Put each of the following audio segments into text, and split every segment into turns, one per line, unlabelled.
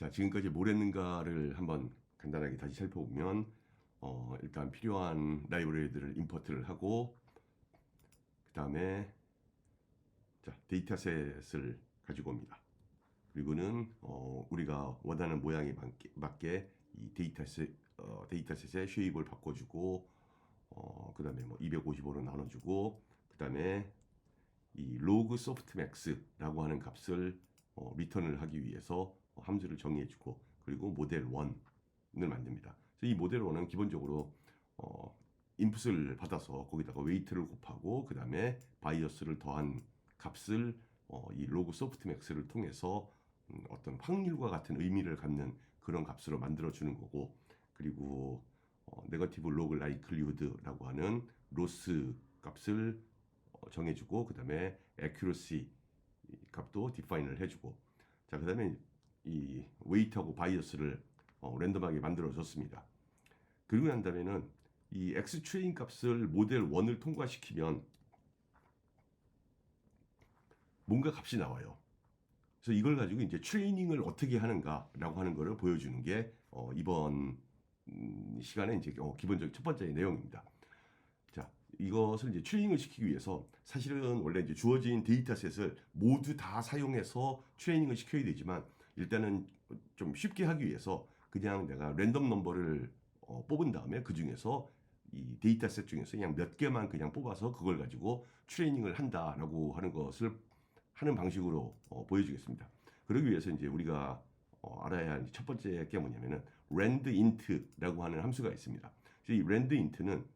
자, 지금까지 뭘 했는가를 한번 간단하게 다시 살펴보면 일단 필요한 라이브러리들을 임포트를 하고 그 다음에 자, 데이터셋을 가지고 옵니다. 그리고는 우리가 원하는 모양에 맞게 이 데이터셋의 쉐입을 바꿔주고 그 다음에 뭐 255로 나눠주고 그 다음에 이 로그 소프트맥스라고 하는 값을 리턴을 하기 위해서 함수를 정의해주고 그리고 모델 1을 만듭니다. 그래서 이 모델 1은 기본적으로 인풋을 받아서 거기다가 웨이트를 곱하고 그 다음에 바이어스를 더한 값을 이 로그 소프트맥스를 통해서 어떤 확률과 같은 의미를 갖는 그런 값으로 만들어 주는 거고 그리고 네거티브 로그 라이클리후드라고 하는 로스 값을 정해주고 그 다음에 accuracy 값도 디파인을 해주고 자 그 다음에 이 웨이트하고 바이어스를 랜덤하게 만들어 줬습니다. 그리고 난 다음에는 이 X 트레인 값을 모델 1을 통과시키면 뭔가 값이 나와요. 그래서 이걸 가지고 이제 트레이닝을 어떻게 하는가라고 하는 것을 보여주는 게 이번 시간에 이제 기본적 첫 번째 내용입니다. 자, 이것을 이제 트레이닝을 시키기 위해서 사실은 원래 이제 주어진 데이터셋을 모두 다 사용해서 트레이닝을 시켜야 되지만 일단은 좀 쉽게 하기 위해서 그냥 내가 랜덤 넘버를 뽑은 다음에 그 중에서 이 데이터셋 중에서 그냥 몇 개만 그냥 뽑아서 그걸 가지고 트레이닝을 한다라고 하는 것을 하는 방식으로 보여주겠습니다. 그러기 위해서 이제 우리가 알아야 할 첫 번째 게 뭐냐면은 randint라고 하는 함수가 있습니다. 그래서 이 randint는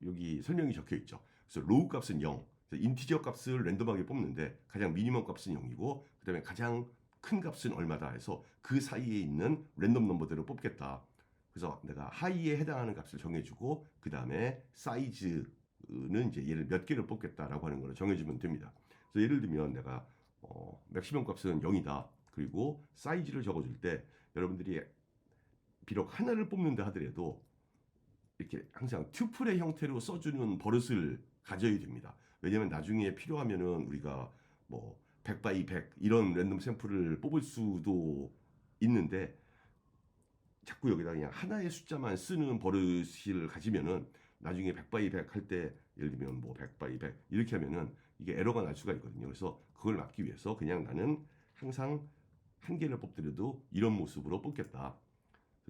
여기 설명이 적혀 있죠. 그래서 로우 값은 0. 그래서 인티저 값을 랜덤하게 뽑는데 가장 미니멈 값은 0이고 그다음에 가장 큰 값은 얼마다 해서 그 사이에 있는 랜덤 넘버들을 뽑겠다. 그래서 내가 하이에 해당하는 값을 정해주고 그 다음에 사이즈는 이제 얘를 몇 개를 뽑겠다라고 하는 걸 정해주면 됩니다. 그래서 예를 들면 내가 맥시멈 값은 0이다. 그리고 사이즈를 적어줄 때 여러분들이 비록 하나를 뽑는다 하더라도 이렇게 항상 튜플의 형태로 써주는 버릇을 가져야 됩니다. 왜냐면 나중에 필요하면은 우리가 뭐 100 바이 100 이런 랜덤 샘플을 뽑을 수도 있는데 자꾸 여기다 그냥 하나의 숫자만 쓰는 버릇을 가지면은 나중에 100 바이 100 할 때 예를 들면 뭐 100 바이 100 이렇게 하면은 이게 에러가 날 수가 있거든요. 그래서 그걸 막기 위해서 그냥 나는 항상 한 개를 뽑더라도 이런 모습으로 뽑겠다.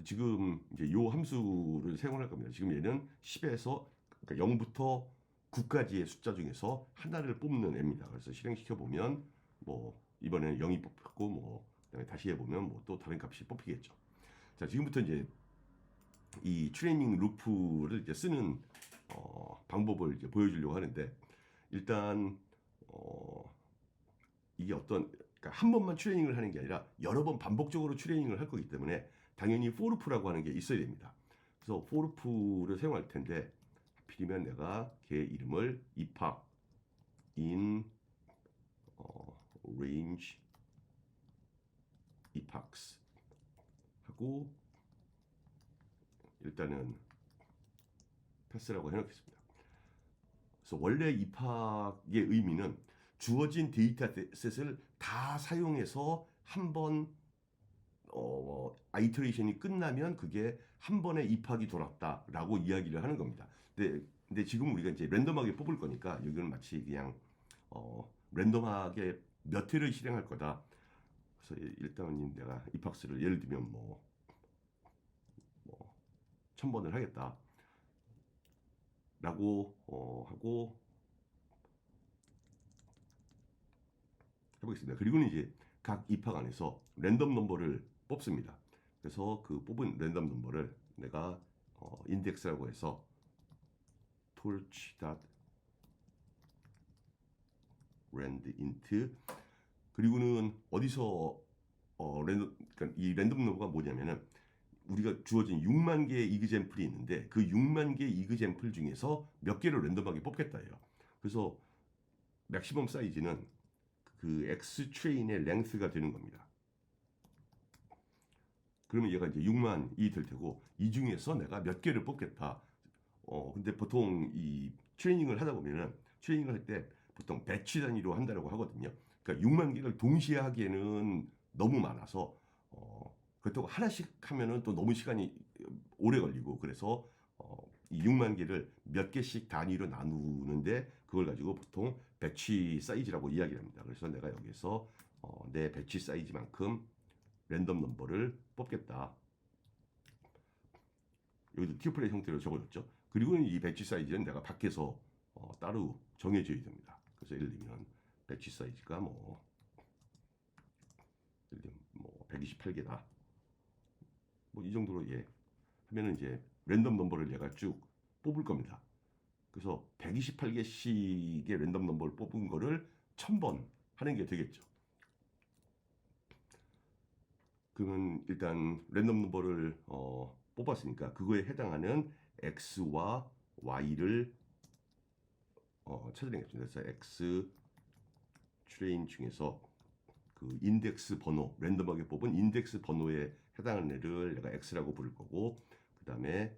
지금 이제 요 함수를 사용할 겁니다. 지금 얘는 10에서 그러니까 0부터 9까지의 숫자 중에서 하나를 뽑는 애입니다. 그래서 실행시켜 보면 뭐 이번에는 0이 뽑혔고 뭐 그다음에 다시 해 보면 뭐 또 다른 값이 뽑히겠죠. 자, 지금부터 이제 이 트레이닝 루프를 이제 쓰는 방법을 이제 보여주려고 하는데 일단 이게 어떤 그러니까 한 번만 트레이닝을 하는 게 아니라 여러 번 반복적으로 트레이닝을 할 거기 때문에 당연히 포르프라고 하는 게 있어야 됩니다. 그래서 포르프를 사용할 텐데 하필이면 내가 걔 이름을 입학 in range epochs 하고 일단은 패스라고 해놓겠습니다. 그래서 원래 입학의 의미는 주어진 데이터셋을 다 사용해서 한번 아이터레이션이 끝나면 그게 한 번에 입학이 돌았다라고 이야기를 하는 겁니다. 근데 지금 우리가 이제 랜덤하게 뽑을 거니까 여기는 마치 그냥 랜덤하게 몇 회를 실행할 거다. 그래서 일단은 내가 입학수를 예를 들면 뭐 1000번을 하겠다. 라고 하고 해보겠습니다. 그리고는 이제 각 입학 안에서 랜덤 넘버를 뽑습니다. 그래서 그 뽑은 랜덤 넘버를 내가 인덱스라고 해서 torch.randint 그리고는 어디서 그러니까 이 랜덤 넘버가 뭐냐면은 우리가 주어진 6만 개의 이그젠플이 있는데 그 6만 개의 이그젠플 중에서 몇 개를 랜덤하게 뽑겠다예요. 그래서 맥시멈 사이즈는 그 X 트레인의 랭스가 되는 겁니다. 그러면 얘가 이제 6만이 될 테고 이 중에서 내가 몇 개를 뽑겠다. 근데 보통 이 트레이닝을 하다 보면은 트레이닝을 할 때 보통 배치 단위로 한다고 하거든요. 그러니까 6만 개를 동시에 하기에는 너무 많아서 그렇다고 하나씩 하면은 또 너무 시간이 오래 걸리고 그래서 이 6만 개를 몇 개씩 단위로 나누는데 그걸 가지고 보통 배치 사이즈라고 이야기를 합니다. 그래서 내가 여기서 내 배치 사이즈만큼 랜덤 넘버를 뽑겠다. 여기도 튜플의 형태로 적어줬죠. 그리고 이 배치 사이즈는 내가 밖에서 따로 정해줘야 됩니다. 그래서 예를 들면 배치 사이즈가 뭐 예를 들면 뭐 128개다. 뭐 이 정도로 하면은 이제 랜덤 넘버를 얘가 쭉 뽑을 겁니다. 그래서 128개씩의 랜덤 넘버를 뽑은 거를 1000번 하는 게 되겠죠. 그러면 일단 랜덤 넘버를 뽑았으니까 그거에 해당하는 x와 y를 찾아내겠습니다. 그래서 x 트레인 중에서 그 인덱스 번호, 랜덤하게 뽑은 인덱스 번호에 해당하는 애를 내가 x라고 부를 거고, 그 다음에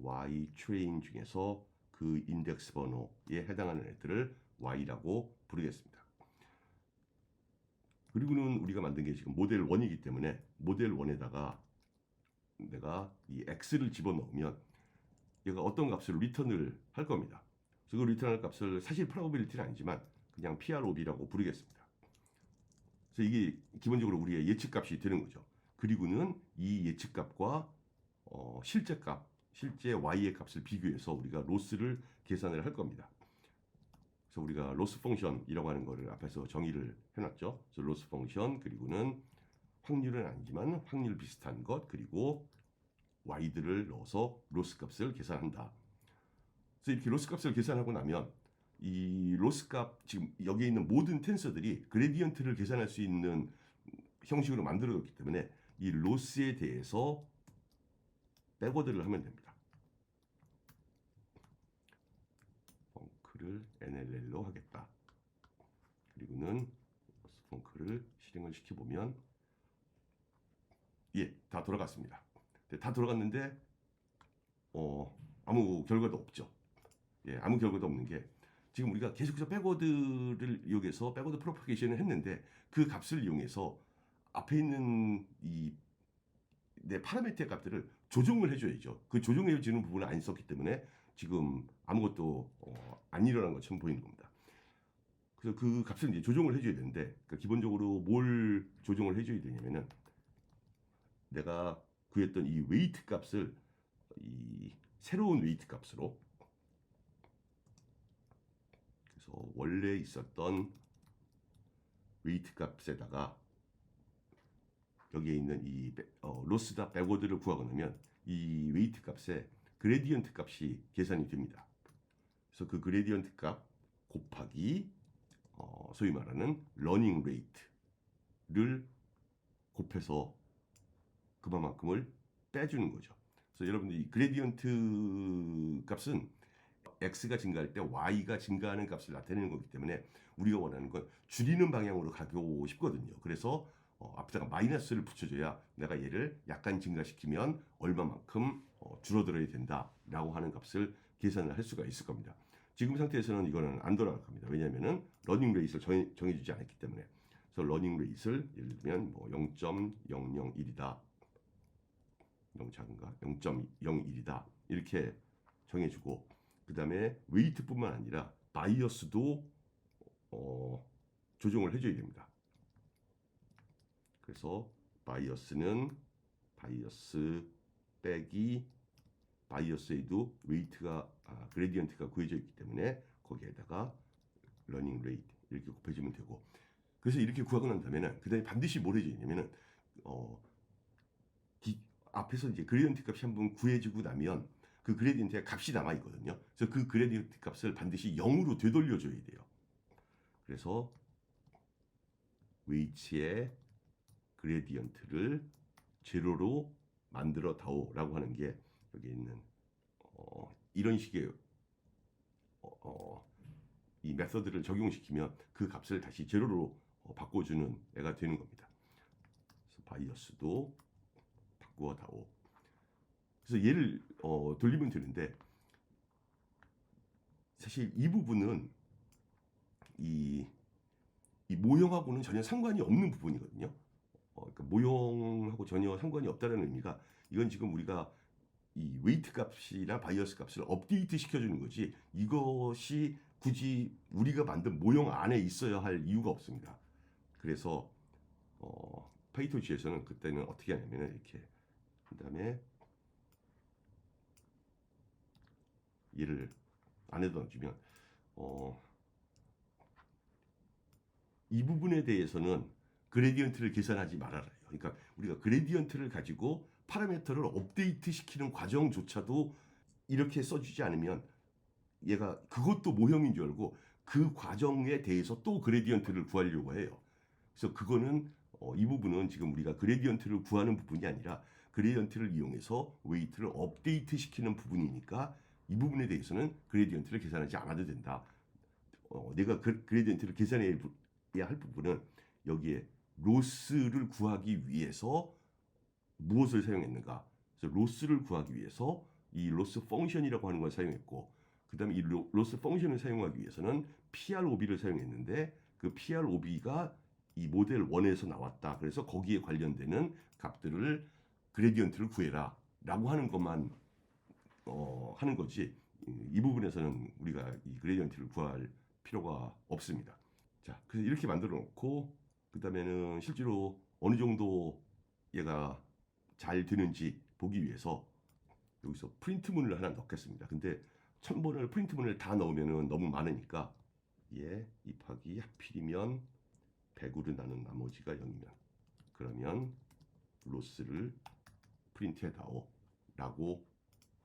y 트레인 중에서 그 인덱스 번호에 해당하는 애들을 y라고 부르겠습니다. 그리고는 우리가 만든 게 지금 모델 1이기 때문에 모델 1에다가 내가 이 x를 집어넣으면 얘가 어떤 값을 리턴을 할 겁니다. 그래서 그 리턴할 값을 사실 프로버빌리티는 아니지만 그냥 PROB라고 부르겠습니다. 그래서 이게 기본적으로 우리의 예측값이 되는 거죠. 그리고는 이 예측값과 실제 y의 값을 비교해서 우리가 로스를 계산을 할 겁니다. 그래서 우리가 로스 펑션이라고 하는 거를 앞에서 정의를 해놨죠. 그래서 로스 펑션 그리고는 확률은 아니지만 확률 비슷한 것 그리고 y들을 넣어서 로스 값을 계산한다. 그래서 이렇게 로스 값을 계산하고 나면 이 로스 값 지금 여기에 있는 모든 텐서들이 그레디언트를 계산할 수 있는 형식으로 만들어졌기 때문에 이 로스에 대해서 백워드를 하면 됩니다. 펑크를 NLL로 하겠다. 그리고는 로스 펑크를 실행을 시켜보면 다 돌아갔습니다. 다 돌아갔는데 아무 결과도 없죠. 아무 결과도 없는 게 지금 우리가 계속해서 백워드를 이용해서 백워드 프로파게이션을 했는데 그 값을 이용해서 앞에 있는 이 내 파라미터 값들을 조정을 해줘야죠. 그 조정해주는 부분을 안 썼기 때문에 지금 아무것도 안 일어난 것처럼 보이는 겁니다. 그래서 그 값을 이제 조정을 해줘야 되는데 그러니까 기본적으로 뭘 조정을 해줘야 되냐면은 내가 구했던 이 웨이트 값을 이 새로운 웨이트 값으로 그래서 원래 있었던 웨이트 값에다가 여기에 있는 이 로스다 백워드를 구하고 나면 이 웨이트 값에 그레디언트 값이 계산이 됩니다. 그래서 그 그레디언트 값 곱하기 소위 말하는 러닝 레이트를 곱해서 그만큼을 빼주는 거죠. 그래서 여러분들 이 그레디언트 값은 x가 증가할 때 y가 증가하는 값을 나타내는 거기 때문에 우리가 원하는 건 줄이는 방향으로 가고 싶거든요. 그래서 앞에다가 마이너스를 붙여줘야 내가 얘를 약간 증가시키면 얼마만큼 줄어들어야 된다라고 하는 값을 계산을 할 수가 있을 겁니다. 지금 상태에서는 이거는 안 돌아갈 겁니다. 왜냐하면 러닝 레이스를 정해주지 않았기 때문에. 그래서 러닝 레이스를 예를 들면 뭐 0.001이다. 너무 작은가? 0.01이다. 이렇게 정해주고 그 다음에 웨이트뿐만 아니라 바이어스도 조정을 해줘야 됩니다. 그래서 바이어스는 바이어스 빼기 바이어스에도 웨이트가 그레디언트가 구해져 있기 때문에 거기에다가 러닝 레이트 이렇게 곱해주면 되고 그래서 이렇게 구하고 난 다음에는 그 다음에 반드시 뭘 해줘야 되냐면은 앞에서 이제 그레디언트 값이 한번 구해주고 나면 그 그레디언트의 값이 남아 있거든요. 그래서 그 그레디언트 값을 반드시 0으로 되돌려줘야 돼요. 그래서 웨이츠의 그레디언트를 제로로 만들어 다오라고 하는 게 여기 있는 이런 식의 이 메서드를 적용시키면 그 값을 다시 제로로 바꿔주는 애가 되는 겁니다. 그래서 바이어스도 바꾸어 다오. 그래서 얘를 돌리면 되는데 사실 이 부분은 이 이 모형하고는 전혀 상관이 없는 부분이거든요. 그러니까 모형하고 전혀 상관이 없다는 의미가 이건 지금 우리가 이 웨이트 값이나 바이어스 값을 업데이트 시켜주는 거지 이것이 굳이 우리가 만든 모형 안에 있어야 할 이유가 없습니다. 그래서 파이토지에서는 그때는 어떻게 하냐면 이렇게 그 다음에 얘를 안에다 넣어주면 이 부분에 대해서는 그레디언트를 계산하지 말아라. 그러니까 우리가 그레디언트를 가지고 파라미터를 업데이트 시키는 과정조차도 이렇게 써주지 않으면 얘가 그것도 모형인 줄 알고 그 과정에 대해서 또 그레디언트를 구하려고 해요. 그래서 그거는 이 부분은 지금 우리가 그레디언트를 구하는 부분이 아니라 그레디언트를 이용해서 웨이트를 업데이트 시키는 부분이니까 이 부분에 대해서는 그레디언트를 계산하지 않아도 된다. 내가 그레디언트를 계산해야 할 부분은 여기에 로스를 구하기 위해서 무엇을 사용했는가? 그래서 로스를 구하기 위해서 이 로스 펑션이라고 하는 걸 사용했고, 그 다음에 이 로스 펑션을 사용하기 위해서는 PROB를 사용했는데 그 PROB가 이 모델 1에서 나왔다. 그래서 거기에 관련되는 값들을 그레디언트를 구해라 라고 하는 것만 하는 거지 이 부분에서는 우리가 이 그레디언트를 구할 필요가 없습니다. 자, 그래서 이렇게 만들어 놓고 그 다음에는 실제로 어느 정도 얘가 잘 되는지 보기 위해서 여기서 프린트문을 하나 넣겠습니다. 근데 1000번을 프린트문을 다 넣으면 너무 많으니까 얘 입하기 하필이면 100으로 나눈 나머지가 0이면 그러면 로스를 프린트해다오 라고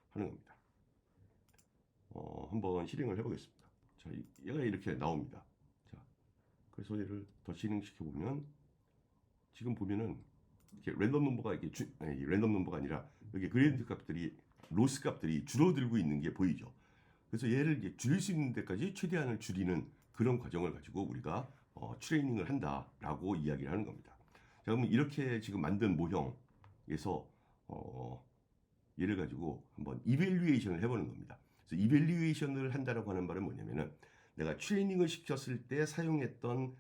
하는 겁니다. 한번 실행을 해보겠습니다. 자, 얘가 이렇게 나옵니다. 자, 그래서 얘를 더 진행시켜 보면 지금 보면은 이렇게 랜덤 넘버가 이렇게 랜덤 넘버가 아니라 여기 그레디언트 값들이 로스 값들이 줄어들고 있는 게 보이죠. 그래서 얘를 이제 줄일 수 있는 데까지 최대한을 줄이는 그런 과정을 가지고 우리가 트레이닝을 한다라고 이야기를 하는 겁니다. 자, 그러면 이렇게 지금 만든 모형에서 얘를 가지고 한번 이밸류에이션을 해보는 겁니다. 그래서 이밸류에이션을 한다라고 하는 말은 뭐냐면은 내가 트레이닝을 시켰을 때 사용했던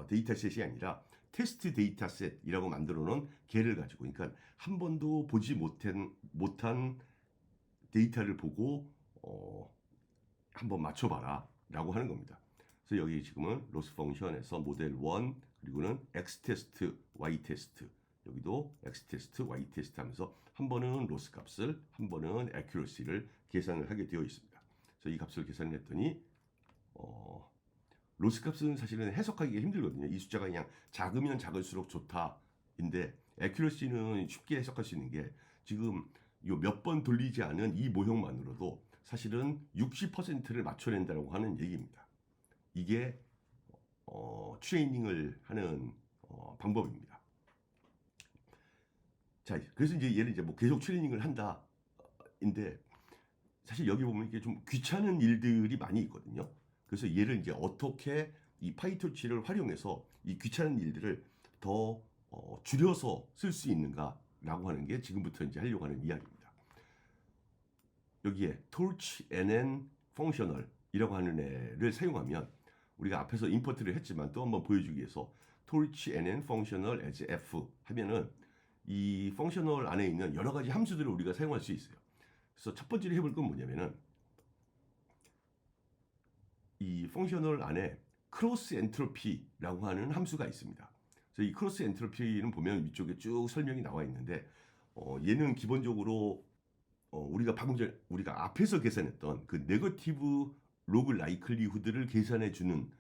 데이터셋이 아니라 테스트 데이터셋이라고 만들어 놓은 걔를 가지고 그러니까 한 번도 보지 못한 데이터를 보고 한번 맞춰봐라 라고 하는 겁니다. 그래서 여기 지금은 로스 펑션에서 모델 1 그리고는 x 테스트, y 테스트 여기도 x 테스트, y 테스트 하면서 한 번은 로스 값을 한 번은 accuracy를 계산을 하게 되어 있습니다. 그래서 이 값을 계산을 했더니 로스 값은 사실은 해석하기가 힘들거든요. 이 숫자가 그냥 작으면 작을수록 좋다인데 accuracy는 쉽게 해석할 수 있는 게 지금 몇 번 돌리지 않은 이 모형만으로도 사실은 60%를 맞춰낸다고 하는 얘기입니다. 이게 트레이닝을 하는 방법입니다. 자, 그래서 이제 얘를 이제 뭐 계속 트레이닝을 한다인데 사실 여기 보면 이게 좀 귀찮은 일들이 많이 있거든요. 그래서 얘를 이제 어떻게 이 파이토치를 활용해서 이 귀찮은 일들을 더 줄여서 쓸 수 있는가라고 하는 게 지금부터 이제 하려고 하는 이야기입니다. 여기에 torch nn functional이라고 하는 애를 사용하면 우리가 앞에서 임포트를 했지만 또 한번 보여주기 위해서 torch nn functional as f 하면은 이 functional 안에 있는 여러 가지 함수들을 우리가 사용할 수 있어요. 그래서 첫 번째로 해볼 건 뭐냐면은 이 functional 안에 크로스 엔트로피라고 하는 함수가 있습니다. 그래서 이 크로스 엔트로피는 보면 위쪽에 쭉 설명이 나와 있는데 얘는 기본적으로 우리가 방금 전에 우리가 앞에서 계산했던 그 네거티브 로그 라이클리후드를 계산해 주는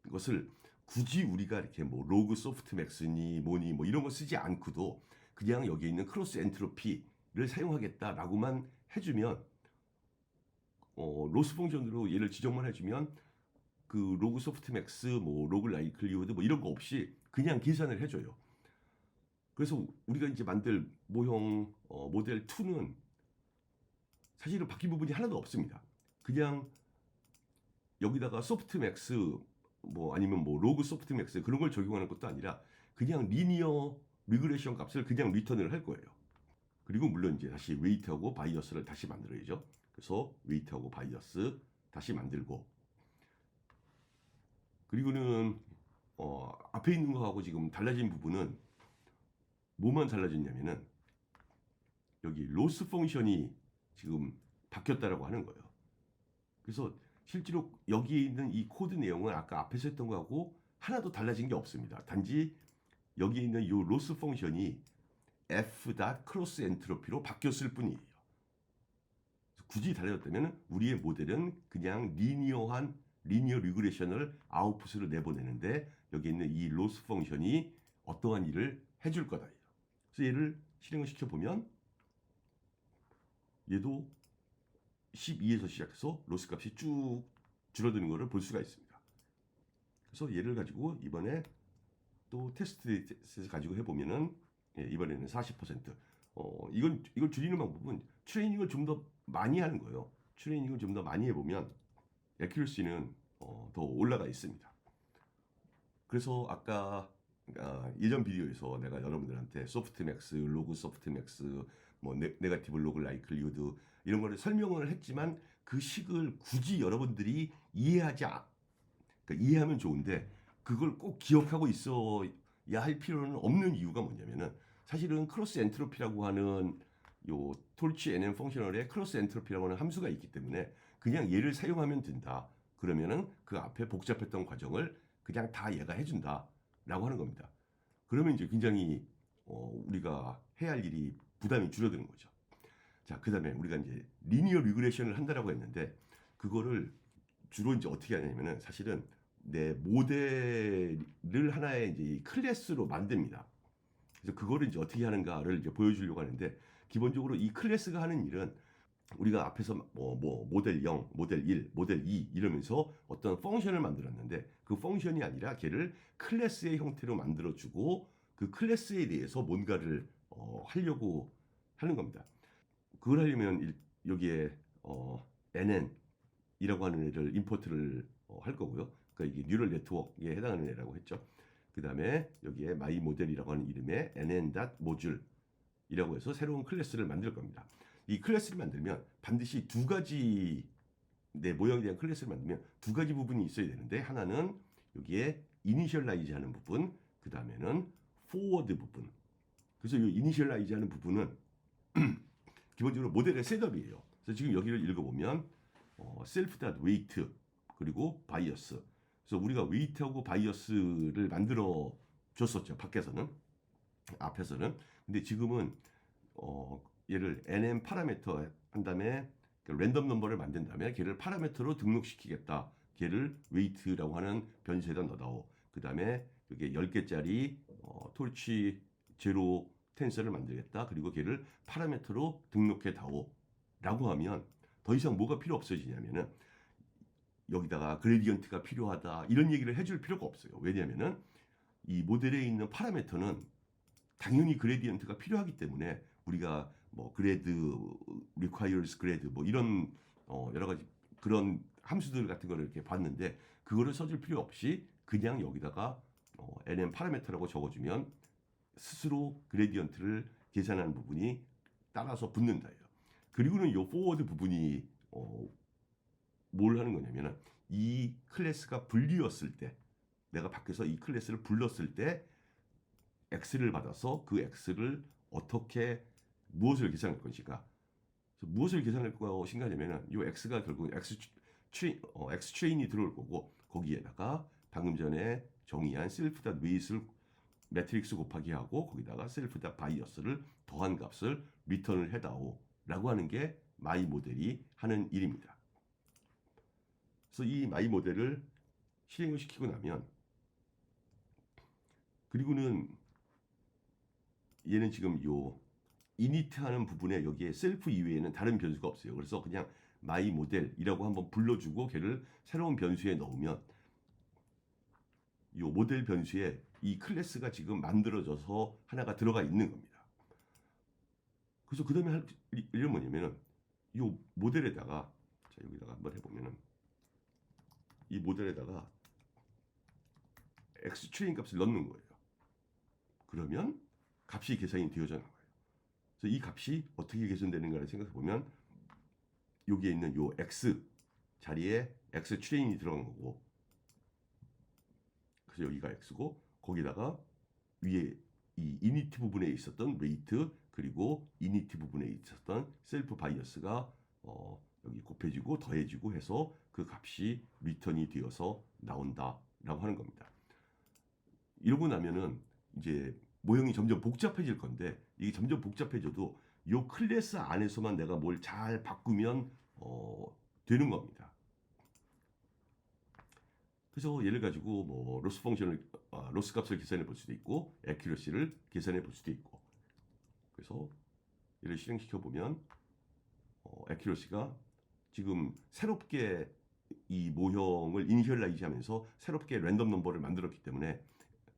것을 굳이 우리가 이렇게 뭐 로그 소프트맥스니 뭐니 뭐 이런 거 쓰지 않고도 그냥 여기 있는 크로스 엔트로피를 사용하겠다라고만 해주면 로스 펑션으로 얘를 지정만 해주면 그 로그 소프트맥스 뭐 로그 라이클리후드 뭐 이런 거 없이 그냥 계산을 해줘요. 그래서 우리가 이제 만들 모형 모델 2는 사실은 바뀐 부분이 하나도 없습니다. 그냥 여기다가 소프트맥스 뭐 아니면 뭐 로그 소프트맥스 그런 걸 적용하는 것도 아니라 그냥 리니어 리그레션 값을 그냥 리턴을 할 거예요. 그리고 물론 이제 다시 웨이트하고 바이어스를 다시 만들어야죠. 그래서 웨이트하고 바이어스 다시 만들고 그리고는 앞에 있는 거하고 지금 달라진 부분은 뭐만 달라졌냐면은 여기 로스 펑션이 지금 바뀌었다라고 하는 거예요. 그래서 실제로 여기 있는 이 코드 내용은 아까 앞에서 했던 거하고 하나도 달라진 게 없습니다. 단지 여기 있는 이 로스 펑션이 f 크로스 엔트로피로 바뀌었을 뿐이에요. 굳이 달라졌다면 우리의 모델은 그냥 리니어 리그레션을 아웃풋으로 내보내는데 여기 있는 이 로스 펑션이 어떠한 일을 해줄 거다. 그래서 얘를 실행을 시켜보면 얘도 12에서 시작해서 로스 값이 쭉 줄어드는 것을 볼 수가 있습니다. 그래서 얘를 가지고 이번에 또 테스트에서 가지고 해보면은 이번에는 40%. 이걸 줄이는 방법은 트레이닝을 좀 더 많이 하는 거예요. 트레이닝을 좀 더 많이 해보면 애큐러시는 더 올라가 있습니다. 그래서 아까 예전 비디오에서 내가 여러분들한테 소프트맥스, 로그 소프트맥스, 뭐 네거티브 로그 라이클리후드 이런 거를 설명을 했지만 그 식을 굳이 여러분들이 그러니까 이해하면 좋은데 그걸 꼭 기억하고 있어야 할 필요는 없는 이유가 뭐냐면은 사실은 크로스 엔트로피라고 하는 요 톨치 NM 펑셔널에 크로스 엔트로피라고 하는 함수가 있기 때문에 그냥 얘를 사용하면 된다. 그러면은 그 앞에 복잡했던 과정을 그냥 다 얘가 해준다라고 하는 겁니다. 그러면 이제 굉장히 우리가 해야 할 일이 부담이 줄어드는 거죠. 자, 그다음에 우리가 이제 리니어 리그레션을 한다라고 했는데 그거를 주로 이제 어떻게 하냐면은 사실은 내 모델을 하나의 이제 클래스로 만듭니다. 그래서 그거를 이제 어떻게 하는가를 이제 보여주려고 하는데 기본적으로 이 클래스가 하는 일은 우리가 앞에서 모델 0, 모델 1, 모델 2 이러면서 어떤 펑션을 만들었는데 그 펑션이 아니라 걔를 클래스의 형태로 만들어주고 그 클래스에 대해서 뭔가를 하려고 하는 겁니다. 그걸 하려면 여기에 NN이라고 하는 애를 임포트를 할 거고요. 그러니까 이게 뉴럴 네트워크에 해당하는 애라고 했죠. 그 다음에 여기에 마이 모델이라고 하는 이름의 nn.module이라고 해서 새로운 클래스를 만들 겁니다. 이 클래스를 만들면 반드시 두 가지 내 모형에 대한 클래스를 만들면 두 가지 부분이 있어야 되는데 하나는 여기에 이니셜라이즈 하는 부분, 그 다음에는 포워드 부분. 그래서 이 이니셜라이즈 하는 부분은 기본적으로 모델의 셋업이에요. 그래서 지금 여기를 읽어보면 self.weight 그리고 바이어스. 그래서 우리가 웨이트하고 바이어스를 만들어 줬었죠. 밖에서는 앞에서는. 근데 지금은 얘를 nm 파라미터 한 다음에 랜덤 넘버를 만든 다음에 걔를 파라미터로 등록시키겠다. 걔를 웨이트라고 하는 변수에다 넣어다오. 그 다음에 여기 10개짜리 톨치 제로 텐서를 만들겠다. 그리고 걔를 파라미터로 등록해 다오. 라고 하면 더 이상 뭐가 필요 없어지냐면은 여기다가 그레디언트가 필요하다. 이런 얘기를 해줄 필요가 없어요. 왜냐면은 이 모델에 있는 파라미터는 당연히 그레디언트가 필요하기 때문에 우리가 뭐 그레드, requires 그레드 뭐 이런 여러 가지 그런 함수들 같은 거를 이렇게 봤는데 그거를 써줄 필요 없이 그냥 여기다가 nm 파라미터라고 적어주면 스스로 그레디언트를 계산하는 부분이 따라서 붙는다예요. 그리고는 이 포워드 부분이 뭘 하는 거냐면은 이 클래스가 불리웠을 때 내가 밖에서 이 클래스를 불렀을 때 x를 받아서 그 x를 어떻게 무엇을 계산할 것인가. 무엇을 계산할 것인가냐면은 이 x가 결국 x 트레인이 들어올 거고 거기에다가 방금 전에 정의한 self.weight을 매트릭스 곱하기 하고 거기다가 self.bias를 더한 값을 리턴을 해다오라고 하는 게 마이 모델이 하는 일입니다. 그래서 이 마이 모델을 실행을 시키고 나면 그리고는 얘는 지금 요 이니트 하는 부분에 여기에 셀프 이외에는 다른 변수가 없어요. 그래서 그냥 마이 모델이라고 한번 불러주고 걔를 새로운 변수에 넣으면 요 모델 변수에 이 클래스가 지금 만들어져서 하나가 들어가 있는 겁니다. 그래서 그 다음에 할 일은 뭐냐면은 요 모델에다가 자 여기다가 한번 해보면은 이 모델에다가 엑스트레인 값을 넣는 거예요. 그러면 값이 계산이 되어져 나와요. 그래서 이 값이 어떻게 계산되는가를 생각해 보면 여기에 있는 요 x 자리에 x 트레인이 들어간 거고 그래서 여기가 x고 거기다가 위에 이 이니티 부분에 있었던 웨이트 그리고 이니티 부분에 있었던 셀프 바이어스가 여기 곱해지고 더해지고 해서 그 값이 리턴이 되어서 나온다라고 하는 겁니다. 이러고 나면은 이제 모형이 점점 복잡해질 건데 이게 점점 복잡해져도 이 클래스 안에서만 내가 뭘 잘 바꾸면 되는 겁니다. 그래서 얘를 가지고 뭐 로스 펑션을 로스 값을 계산해 볼 수도 있고 애큐러시를 계산해 볼 수도 있고 그래서 얘를 실행시켜 보면 애큐러시가 지금 새롭게 이 모형을 이니셜라이즈 하면서 새롭게 랜덤 넘버를 만들었기 때문에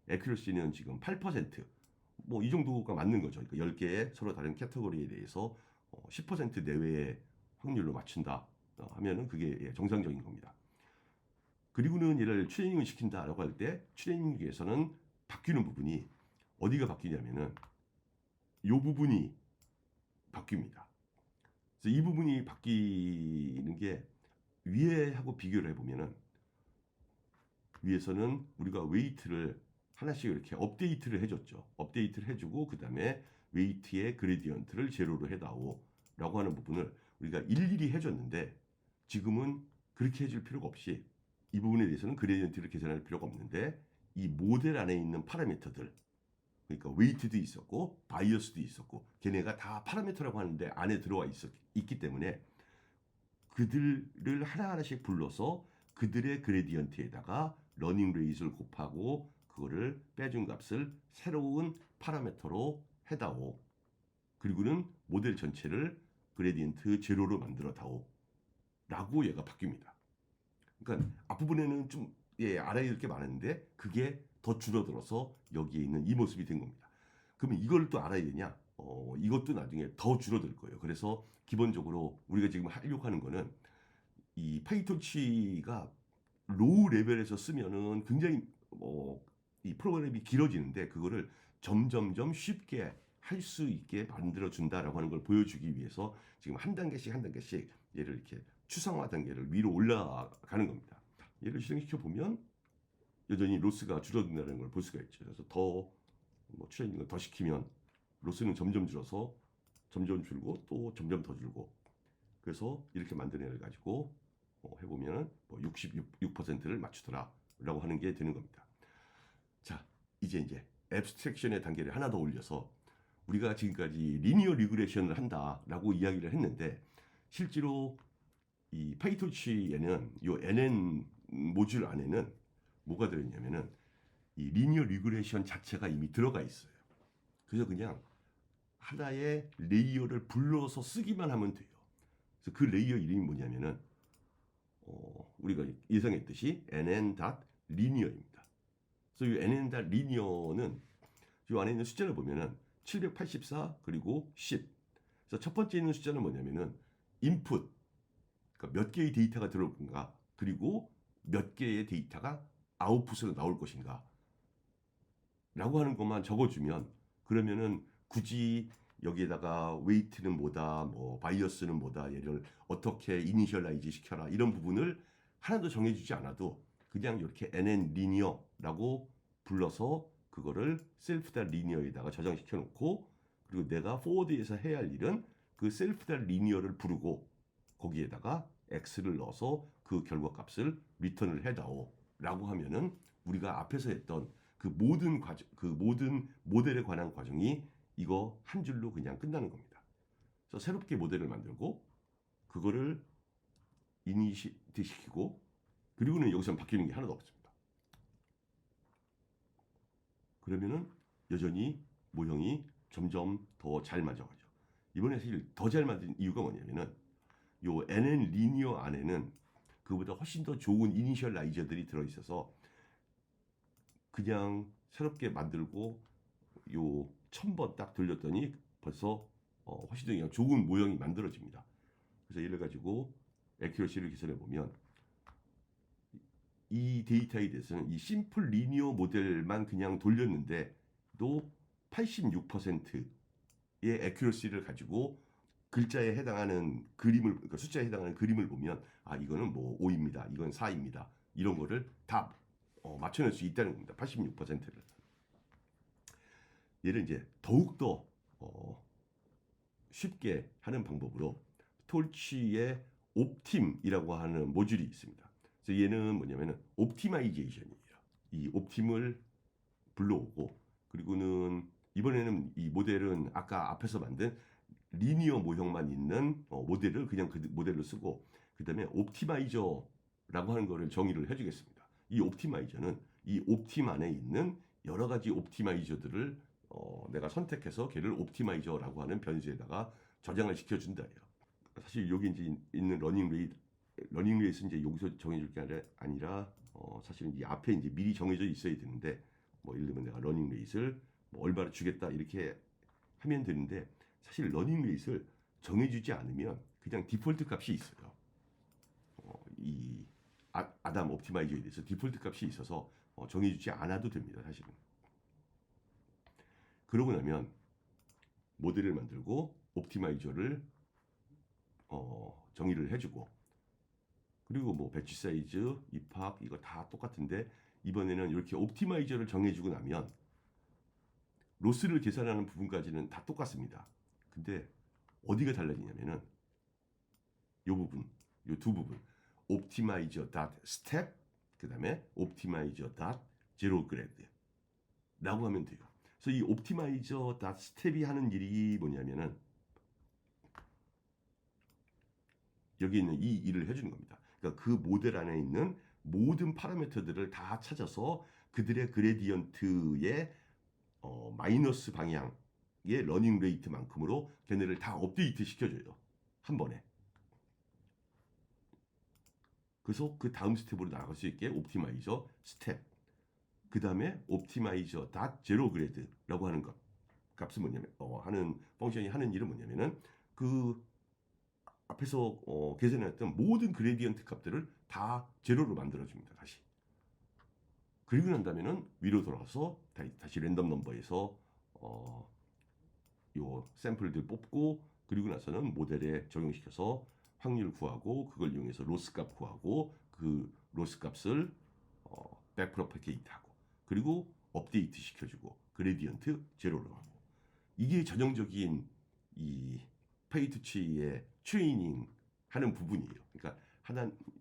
애큐러시는 지금 8%뭐 이 정도가 맞는 거죠. 그러니까 10개의 서로 다른 캐터고리에 대해서 10% 내외의 확률로 맞춘다 하면은 그게 정상적인 겁니다. 그리고는 얘를 트레이닝을 시킨다라고 할 때 트레이닝에서는 바뀌는 부분이 어디가 바뀌냐면은 이 부분이 바뀝니다. 그래서 이 부분이 바뀌는 게 위에하고 비교를 해보면은 위에서는 우리가 웨이트를 하나씩 이렇게 업데이트를 해줬죠. 업데이트를 해주고 그 다음에 웨이트의 그레디언트를 제로로 해다오 라고 하는 부분을 우리가 일일이 해줬는데 지금은 그렇게 해줄 필요가 없이 이 부분에 대해서는 그레디언트를 계산할 필요가 없는데 이 모델 안에 있는 파라미터들 그러니까 웨이트도 있었고 바이어스도 있었고 걔네가 다 파라미터라고 하는데 안에 들어와 있기 때문에 그들을 하나하나씩 불러서 그들의 그레디언트에다가 러닝 레이스를 곱하고 그거를 빼준 값을 새로운 파라미터로 해다오. 그리고는 모델 전체를 그레디언트 제로로 만들어 다오. 라고 얘가 바뀝니다. 그러니까 앞부분에는 좀 알아야 될 게 많은데 그게 더 줄어들어서 여기에 있는 이 모습이 된 겁니다. 그러면 이걸 또 알아야 되냐? 이것도 나중에 더 줄어들 거예요. 그래서 기본적으로 우리가 지금 하려고 하는 거는 이 파이토치가 로우 레벨에서 쓰면은 굉장히 이 프로그램이 길어지는데 그거를 점점점 쉽게 할 수 있게 만들어 준다라고 하는 걸 보여주기 위해서 지금 한 단계씩 한 단계씩 얘를 이렇게 추상화 단계를 위로 올라가는 겁니다. 얘를 실행시켜 보면 여전히 로스가 줄어든다는 걸 볼 수가 있죠. 그래서 더 트레이닝을 더 시키면 로스는 점점 줄어서 점점 줄고 또 점점 더 줄고 그래서 이렇게 만든 애를 가지고 해보면 66%를 맞추더라라고 하는 게 되는 겁니다. 자, 이제 앱스트랙션의 단계를 하나 더 올려서 우리가 지금까지 리니어 리그레션을 한다라고 이야기를 했는데 실제로 이 파이토치에는 이 NN 모듈 안에는 뭐가 들어있냐면은 이 리니어 리그레션 자체가 이미 들어가 있어요. 그래서 그냥 하나의 레이어를 불러서 쓰기만 하면 돼요. 그래서 그 레이어 이름이 뭐냐면은 우리가 예상했듯이 nn.linear입니다. 그래서 이 nn.linear는 이 안에 있는 숫자를 보면은 784 그리고 10. 그래서 첫 번째 있는 숫자는 뭐냐면은 input, 그러니까 몇 개의 데이터가 들어올 건가, 그리고 몇 개의 데이터가 아웃풋으로 나올 것인가, 라고 하는 것만 적어주면 그러면은 굳이 여기에다가 웨이트는 뭐다, 뭐 바이어스는 뭐다, 얘를 어떻게 이니셜라이즈 시켜라 이런 부분을 하나도 정해주지 않아도 그냥 이렇게 nn 리니어라고 불러서 그거를 셀프다 리니어에다가 저장시켜 놓고 그리고 내가 포워드에서 해야 할 일은 그 셀프다 리니어를 부르고 거기에다가 x를 넣어서 그 결과값을 리턴을 해다오 라고 하면은 우리가 앞에서 했던 그 모든 과정, 그 모든 모델에 관한 과정이 이거 한 줄로 그냥 끝나는 겁니다. 그래서 새롭게 모델을 만들고 그거를 이니시트 시키고 그리고는 여기서 바뀌는 게 하나도 없습니다. 그러면은 여전히 모형이 점점 더 잘 맞아가죠. 이번에 사실 더 잘 만든 이유가 뭐냐면은 요 NN 리니어 안에는 그보다 훨씬 더 좋은 이니셜라이저들이 들어있어서 그냥 새롭게 만들고 요 1000번 딱 돌렸더니 벌써 훨씬 더 그냥 좋은 모형이 만들어집니다. 그래서 얘를 가지고 애큐러시를 계산해 보면 이 데이터에 대해서는 이 심플 리니어 모델만 그냥 돌렸는데도 86%의 애큐러시를 가지고 글자에 해당하는 그림을, 그러니까 숫자에 해당하는 그림을 보면 아 이거는 뭐 5입니다. 이건 4입니다. 이런 거를 다 맞춰낼 수 있다는 겁니다. 86%를. 얘를 이제 더욱더 쉽게 하는 방법으로 톨치의 옵팀이라고 하는 모듈이 있습니다. 그래서 얘는 뭐냐면은 옵티마이제이션이에요. 이 옵팀을 불러오고, 그리고는 이번에는 이 모델은 아까 앞에서 만든 리니어 모형만 있는 모델을 그냥 그 모델로 쓰고, 그 다음에 옵티마이저라고 하는 거를 정의를 해주겠습니다. 이 옵티마이저는 이 옵팀 안에 있는 여러 가지 옵티마이저들을 내가 선택해서 걔를 옵티마이저라고 하는 변수에다가 저장을 시켜준다예요. 사실 여기 이제 있는 러닝 레이스 이제 여기서 정해줄 게 아니라 사실은 이 앞에 이제 미리 정해져 있어야 되는데, 뭐 예를 들면 내가 러닝 레이스를 뭐 얼마를 주겠다 이렇게 하면 되는데, 사실 러닝 레이스를 정해주지 않으면 그냥 디폴트 값이 있어요. 이 아담 옵티마이저에 대해서 디폴트 값이 있어서 정해주지 않아도 됩니다. 사실은. 그러고 나면 모델을 만들고 옵티마이저를 정의를 해주고, 그리고 뭐 배치 사이즈, 입학 이거 다 똑같은데, 이번에는 이렇게 옵티마이저를 정해주고 나면 로스를 계산하는 부분까지는 다 똑같습니다. 근데 어디가 달라지냐면은 요 부분, 요 두 부분, 옵티마이저 닷 스텝, 그 다음에 옵티마이저 닷 제로 그레드라고 하면 돼요. 그래서 이 옵티마이저 닷 스텝이 하는 일이 뭐냐면은 여기 있는 이 일을 해주는 겁니다. 그러니까 그 모델 안에 있는 모든 파라미터들을 다 찾아서 그들의 그레디언트의 마이너스 방향의 러닝 레이트만큼으로 걔네를 다 업데이트 시켜줘요. 한 번에. 그래서 그 다음 스텝으로 나아갈 수 있게 옵티마이저 스텝, 그 다음에 옵티마이저 닷 제로 그레드라고 하는 것 값은 뭐냐면 하는 펑션이 하는 일은 뭐냐면은 그 앞에서 계산했던 모든 그레디언트 값들을 다 제로로 만들어줍니다. 다시. 그리고 난 다음에는 위로 돌아서 다시 랜덤 넘버에서 요 샘플들 뽑고, 그리고 나서는 모델에 적용시켜서 확률 구하고, 그걸 이용해서 로스 값 구하고, 그 로스 값을 백프로파게이트 하고, 그리고 업데이트 시켜주고, 그레디언트 제로로 하고. 이게 전형적인 이 페이투치의 트레이닝 하는 부분이에요. 그러니까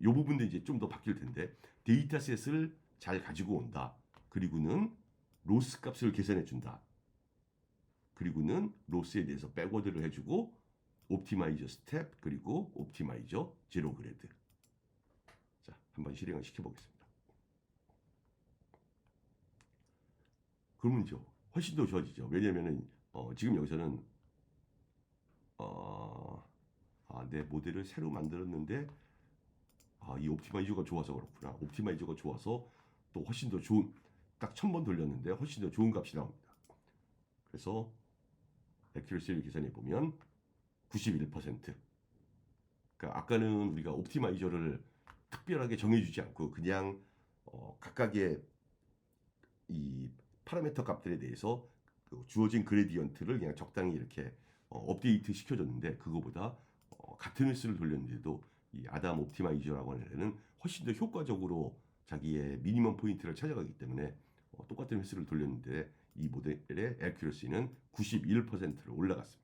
요 부분도 이제 좀 더 바뀔 텐데, 데이터셋을 잘 가지고 온다. 그리고는 로스 값을 계산해 준다. 그리고는 로스에 대해서 백워드를 해주고, 옵티마이저 스텝, 그리고 옵티마이저 제로 그레드. 자, 한번 실행을 시켜보겠습니다. 그러면 훨씬 더 좋아지죠. 왜냐면은 지금 여기서는 내 모델을 새로 만들었는데 이 옵티마이저가 좋아서 그렇구나. 옵티마이저가 좋아서 또 훨씬 더 좋은, 딱 1000번 돌렸는데 훨씬 더 좋은 값이 나옵니다. 그래서 액큐러시를 계산해 보면 91%. 그러니까 아까는 우리가 옵티마이저를 특별하게 정해주지 않고 그냥 각각의 이 파라미터 값들에 대해서 그 주어진 그레디언트를 그냥 적당히 이렇게 업데이트 시켜줬는데, 그거보다 같은 횟수를 돌렸는데도 이 아담 옵티마이저라고 하는 애는 훨씬 더 효과적으로 자기의 미니멈 포인트를 찾아가기 때문에 똑같은 횟수를 돌렸는데 이 모델의 액큐러시는 91%로 올라갔습니다.